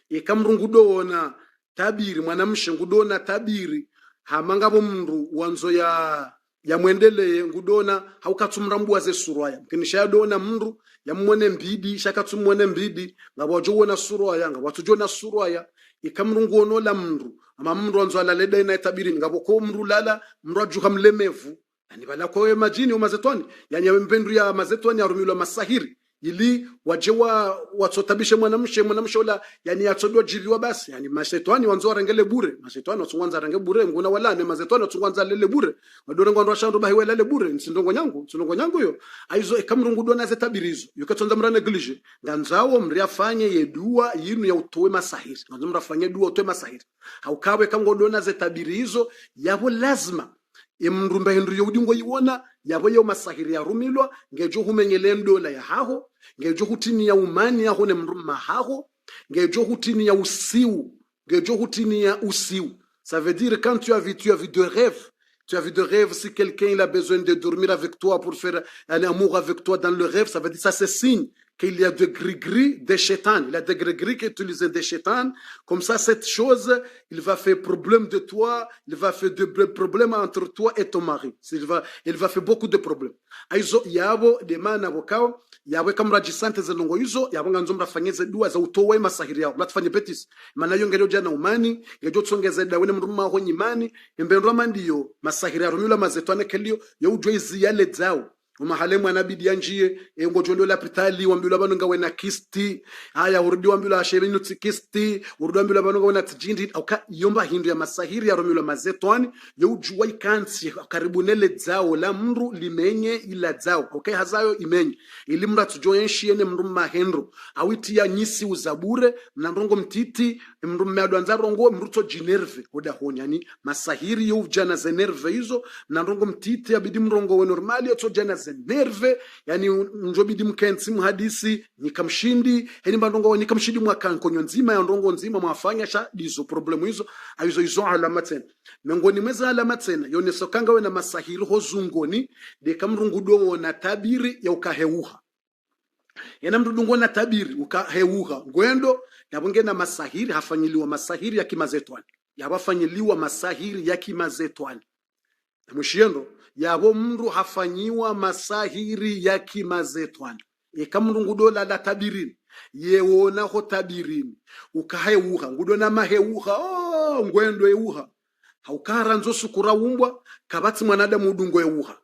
ikamrungudo wona tabiri mwanamshe ngudona tabiri hamangabo mndu wanzo ya mwendelee ngudona haukatsumra mbu waze surwaya mkinisha dona mndu yamwone mbidi shakatsumwone mbidi ngabojo wona surwaya ngabatujona surwaya ikamrungu ono la mndu ama mndu wanzo alaleda ina tabiri ngabo ko mndu lala mndu ajuka mlemevu yani bala kwa majini o mazetwani yani mpendu ya mazetwani arumilwa masahiri ili wajewa watsotabishe mwanamshe ola yani atsodo jiliwa basi yani mashetani wanzo arengele bure mashetani watsungwanza arenge bure nguna wala ne mazetwani watsungwanza lele bure wadore ngwandu ashandu bahiwe lele bure nsindongo nyangu yo aizo ikamrungudo na zetabirizo yukatsonza mra neglige nganzawo mriafanye yedua yinu ya utowe masahiri nganzo mrafanye dua utowe masahiri haukawe kamgodona zetabirizo yabo lazima imrumba hendu yudingo yiwona yabo yo masahiri ya rumilwa ngejo humenyele ndola ya haho ngejo hutini ya umani ya hone mrumma haho ngejo hutini ya usiu ngejo hutini ya usiu. Ça veut dire quand tu as vu de rêves. Tu as vu de rêve, si quelqu'un il a besoin de dormir avec toi pour faire un amour avec toi dans le rêve, ça veut dire ça c'est signe qu'il y a de gris-gris des chétans. Il a des gris-gris qui utilisent des chétans. Comme ça, cette chose, il va faire problème de toi, il va faire de problèmes entre toi et ton mari. Il va faire beaucoup de problèmes. Aizo yabo de mana bokao, yabo kamra jisante zenongo hizo, yabo nganzomra fanyeze dua za utowe masahiri yao. Mlatufanye betis. Mana yongeleo jana umani, ngejo tsongeze da wene mruma ho nyimani, mbendwa mandiyo masahiri ya rumula mazetwane kelio, ya ujwezi yale zao. Umahale mwana bidi yanjie ngojondo la pitali wambula banu ngawe na kisti haya urudi wambula ashebe nuti kisti urudi wambula banu ngawe na tjindi auka yomba hindu ya masahiri ya romula mazetwani yo ujuwa ikansi karibu nele zao la mru limenye ila zao okay hazayo imenye ili mra tujoyenshi ene mru mahendro awiti ya nyisi uzabure mnandongo mtiti mru mmeadwa nzarongo mruto jinerve oda honi yani masahiri yo ujana ze nerve hizo mnandongo mtiti ya bidi mrongo we normali yoto jana nerve yani njobidi mkensi mhadisi nikamshindi heni bandongo nikamshindi mwakankonyo nzima ya ndongo nzima mwafanya sha dizo problemu hizo aizo izo alama tena mengoni meza alama tena yone sokanga we na masahiri hozungoni de kamrungudo na tabiri ya ukaheuha yana mrudungo na tabiri ukaheuha ngwendo yabonge na masahiri hafanyiliwa masahiri ya kimazetwani yabafanyiliwa masahiri ya kimazetwani na mshiendo yabo mndu hafanyiwa masahiri ya kimazetwani ikamrungudo la tabirini yewona ho tabirini ukaheuha ngudona maheuha ngwendo euha haukara nzo sukura umbwa kabati mwanadamu udungo euha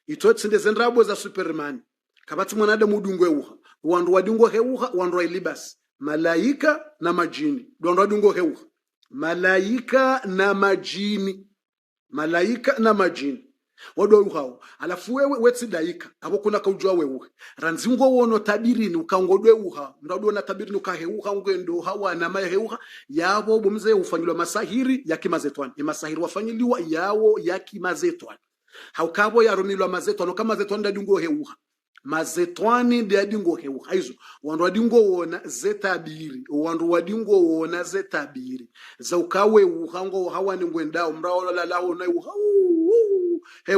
itotsinde zendrabo za Superman kabati mwanadamu udungo euha wandu wadungo heuha wandu ilibas malaika na majini wandu wadungo heuha malaika na majini wado uhao alafu wewe wetsidaika abo kuna kaujwa wewe ranzingo wono tabirini ukangodwe uha ndado na tabirini ukaheuha ngendo hawa na maheuha yabo bomze ufanyilwa masahiri ya kimazetwani masahiri wafanyiliwa yawo ya kimazetwani haukabo yarumilwa mazetwani kama zetwani ndadungo heuha mazetwani ndadungo heuha hizo wandu wadingo wona zetabiri wandu wadingo wona zetabiri za ukawe uhango hawa ni ngwendao mraola lalaho na uha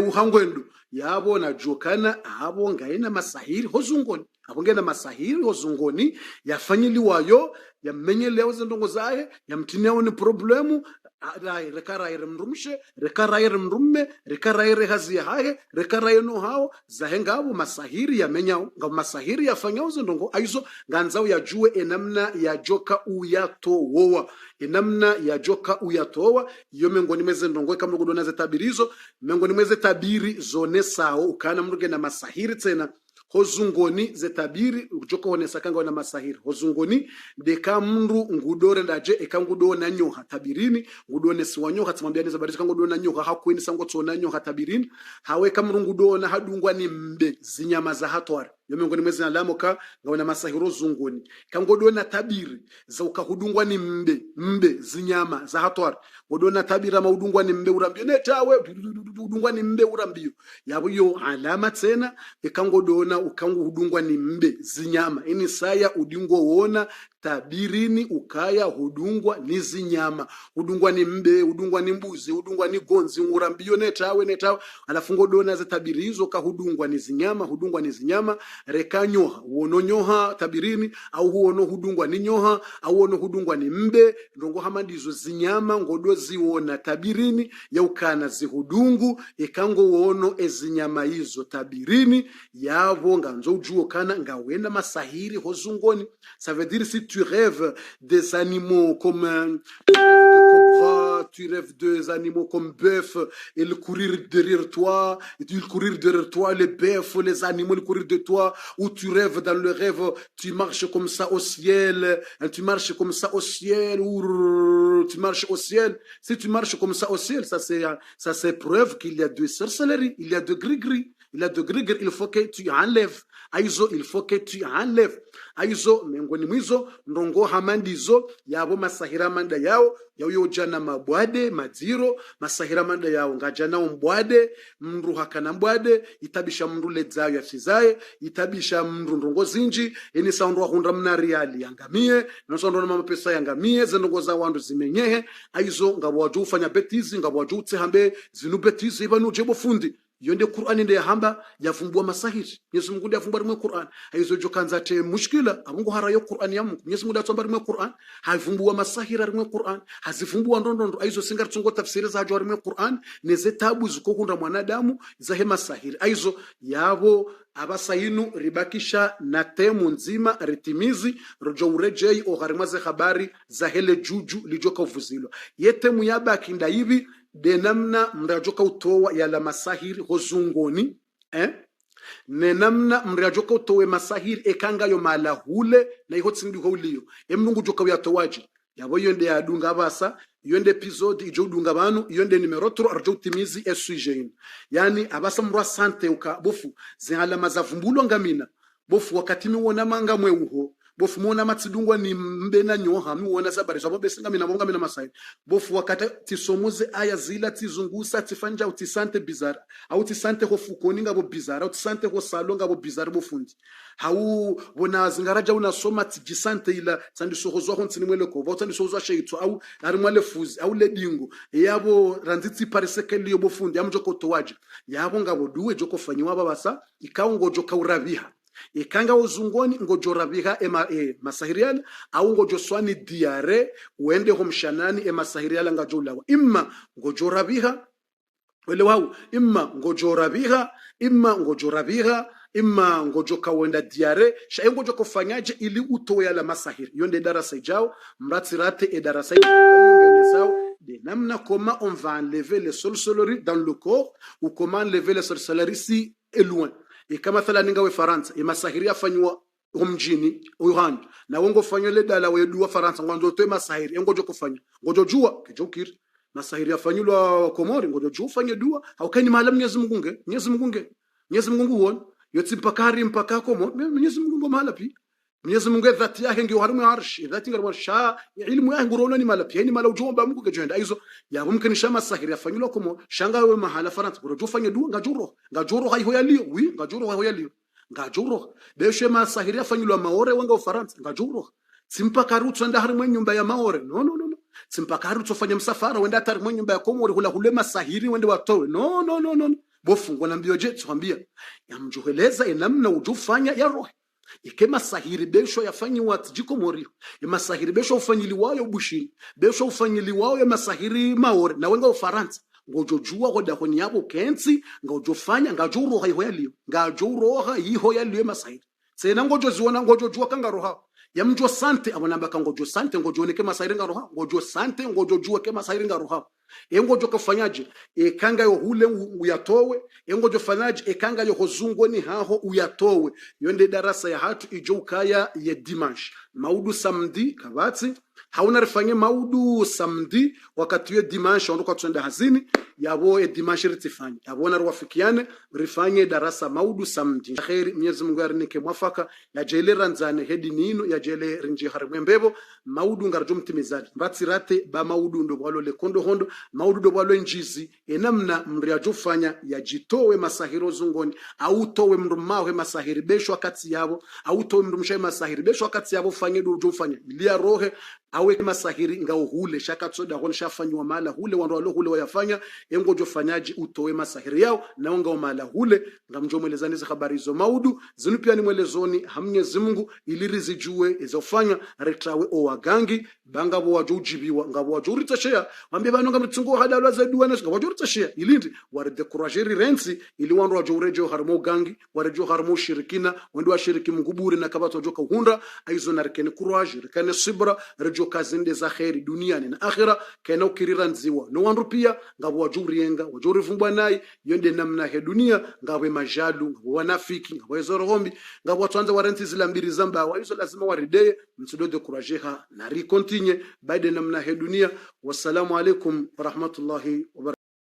uhangwendo yabo na jokana abo ngaina masahiri hozungoni abo ngena masahiri hozungoni yafanyiliwayo yamenyelewa zindongo zaye yamtinewa ni problemu rekaraire mrumshe rekaraire mrumme rekaraire hazi haye rekaraire no hao zahengabo masahiri yamenyao nga masahiri yafanyao zindongo aizo nganzao yajue enamna ya joka uyatowa enamna ya joka uyatowa iyo mengoni meze ndongo kama kudona zetabirizo mengoni meze tabiri zone sao ukana mruge na masahiri tena hozungoni zetabiri ujoka onesa kanga na masahiri hozungoni deka mndu ngudore ndaje ekangudo na nyoha tabirini ngudone siwanyoha tsamwambia neza barisi kangudo na nyoha hakweni sango tsona nyoha tabirini hawe kamrungudo na hadungwa ni mbe zinyama za hatwari yomengoni mwezi na lamoka ngaona masahiro zungoni kangodo na tabiri za ukahudungwa ni mbe zinyama za hatwari godona tabira maudungwa ni mbe urambio netawe udungwa ni mbe urambio yabo yo alama tena ikangodona ukangu hudungwa ni mbe zinyama ini saya udingo wona tabirini ukaya hudungwa ni zinyama, hudungwa ni mbe, hudungwa ni mbuzi, hudungwa ni gonzi, ngurambio netawe alafu ngodona za tabiri hizo kahudungwa ni zinyama, hudungwa ni zinyama. Reka nyoha uono nyoha tabirini, au huono hudungwa ni nyoha, au huono hudungwa ni mbe, ndongo hamandizo zinyama ngodo ziona tabirini ya ukana zihudungu ikango uono ezinyama hizo tabirini yavo nganzo ujuo kana ngawena masahiri hozungoni. Ça veut dire si tu rêves des animaux comme tu rêves des animaux comme bœuf et le courir derrière toi, les bœufs, les animaux, le courir de toi, ou tu rêves dans le rêve, tu marches comme ça au ciel, ou tu marches au ciel. Si tu marches comme ça au ciel, ça c'est preuve qu'il y a de sorcellerie, il y a de gris-gris. Il faut que tu enlèves. Aizo, il faut que tu enlèves. Aizo, miongoni mwizo, ndongo hamandizo, yabo masahira manda yao, yao jana mabwade, madziro, masahira manda yao, ngajana mbwade, mndu hakana mbwade, itabisha mndu ledzayo yafizaye, itabisha mndu ndongo zinji, eni saundu wa hundra mna riali yangamie, nasaundu na mama pesa yangamie, zenongo za wandu zimenyehe. Aizo, ngabo waju ufanya betizi, ngabo waju utehambe, zinu betizi, ibanu jebo fundi. Yonde Qur'ani nde hamba yafumbua masahiri. Mwenyezi Mungu ndiye afumbua rimwe Qur'an. Aizo jokanza te mushkila abungu harayo Qur'an ya Mungu. Mwenyezi Mungu atsomba rimwe Qur'an. Haifumbua masahira rimwe Qur'an. Hazifumbua ndondondo. Aizo singar tsungo tafsiri za hajo rimwe Qur'an. Neze tabu zikokunda mwanadamu zahe masahiri. Aizo yabo abasayinu ribakisha na temu nzima ritimizi rojo urejei ogharimwaze habari za hele juju lijoka uvuzilwa. Yetemu yabaki nda hivi de namna mrajoka utowa yala masahiri hozungoni ne namna mrajoka utowe masahiri ekanga yo malahule na iho tsindi holiyo emnungu joka uyatowaji yabo yonde yadunga abasa yonde episode ijo dunga abantu yonde numero 3 arjo utimizi esujeni yani abasa mrwa sante ukabofu zinhala mazavumbulo ngamina bofu wakati miwona manga mweuho bofu muona matsidungwa ni mbena nyoha muona sabari zabo besinga mina bonga mina masai bofu wakati tisomuze aya zila tizungusa tifanja utisante bizara au tisante ho fukoni ngabo bizara au tisante ho salonga bo bizara bofundi hau bona zingaraja unasoma tijisante ila tsandi sohozwa ho ntini mwele ko botandi sohozwa sheitwa au arimwale fuzi au ledingo yabo randitsi parisekeli yo bofundi amjoko towaje yabo ngabo duwe joko fanyiwa babasa ikaungo joka urabiha ikanga uzungoni ngojorabiha masahiriala au ngojoswani diare uende homshanani masahiriala ngajolawa imma ngojorabiha wele wao imma ngojorabiha imma ngojoka wenda diare sha ngojoko fanyaje ili utoya la masahiri yonde darasa ijao mratsirate darasa ijao de namna comment on va enlever les sorcelleries dans le corps ou comment enlever les sorcelleries si est loin. E kama thala ningawe Faransa masahiri afanywa mjini Wuhan na wongo fanywa le dala wedu Faransa ngwanzo to masahiri ngojo kufanya ngojo jua kijokiri masahiri afanywa Komori ngojo jua fanye dua haukani maalam Mwenyezi Mungu won yotsi pakari mpaka komo Mwenyezi Mungu mahala pi Mwenyezi Mungu dhati yake ngi harimu arshi dhati ngarwa sha ilmu yake ngurona ni mala pia ni mala ujomba Mungu kejenda hizo ya mumkin shama sahiri afanywa komo shanga we mahala Faransa ngojo fanye dua ngajuro haiho yaliyo ngajuro beshe masahiri afanywa maore wanga Faransa ngajuro simpaka rutso nda harimu nyumba ya maore no simpaka rutso fanya msafara wenda atari mwe nyumba ya Komori hula masahiri wende watowe no bofu ngona mbio je tuambia yamjuheleza enamna ujufanya ya roho ikema sahiri besho yafanyiwa Komori masahiri besho ufanyili wayo bushini besho ufanyili wayo masahiri maore na wenga Faransa ngojojua goda honi yabo kensi ngojofanya ngajuroha iho yaliyo ngajuroha iho yaliyo masahiri sena ngojoziona ngojojua kanga roha yamjwa sante abonamba kangojo sante ngojoneke masahiri ngaroha ngojo sante ngojojua ke masahiri ngaroha engojo kafanyaje kanga yo hule uyatowe engojo fanyaje kanga yo hozungoni haho uyatowe yonde darasa ya hatu ijokaya ye dimanche maudu samedi kabati hauna rifanye maudu samedi wakati ya dimanche ondoka tuenda hazini yabo e dimanche ritifanye yabo na ruwafikiane rifanye darasa maudu samedi khairi Mwenyezi Mungu arinike mwafaka ya jele ranzane hedi nino ya jele rinje harimwe mbebo maudu ngarjo mtimizaji mbatsirate ba maudu ndo bwalo le kondo hondo maudu ndo bwalo njizi enamna mriajo fanya ya jitowe masahiro zungoni au towe mrumawe masahiri besho akati yabo au towe mrumshay masahiri besho akati yabo fanye do ufanya ilia rohe awe masahiri ngao hule shaka tsoda hon shafanywa mala hule wando walo hule wayafanya engojo fanyaji utowe masahiri yao na ngao mala hule ngamjo mwelezani za habari zo maudu zinu pia ni mwelezoni hamnyezi Mungu ilirizi juwe ezofanya retrawe o wagangi banga bo wajujibiwa ngabo wajuritashia wambie bano ngamtsungo hadalwa za duwana ngabo wajuritashia ilindi waride kurajeri rensi ili wando wajurejo harmo gangi warejo harmo shirikina wando washiriki mnguburi na kabato joka hunda aizo narkeni courage rikane sibra rejo kazinde za khairi duniani na akhira kana ukirira nziwa no wandu pia ngabo wajurienga wajurivumbwa nayi yonde namna he dunia ngabo majalu ngabo wanafiki ngabo ezorombi ngabo watwanza warenti zila mbiri zamba wa hizo lazima warideye msudo de courageha na rikontinye baide namna he dunia. Wassalamu alaikum wa rahmatullahi wa barakatuh.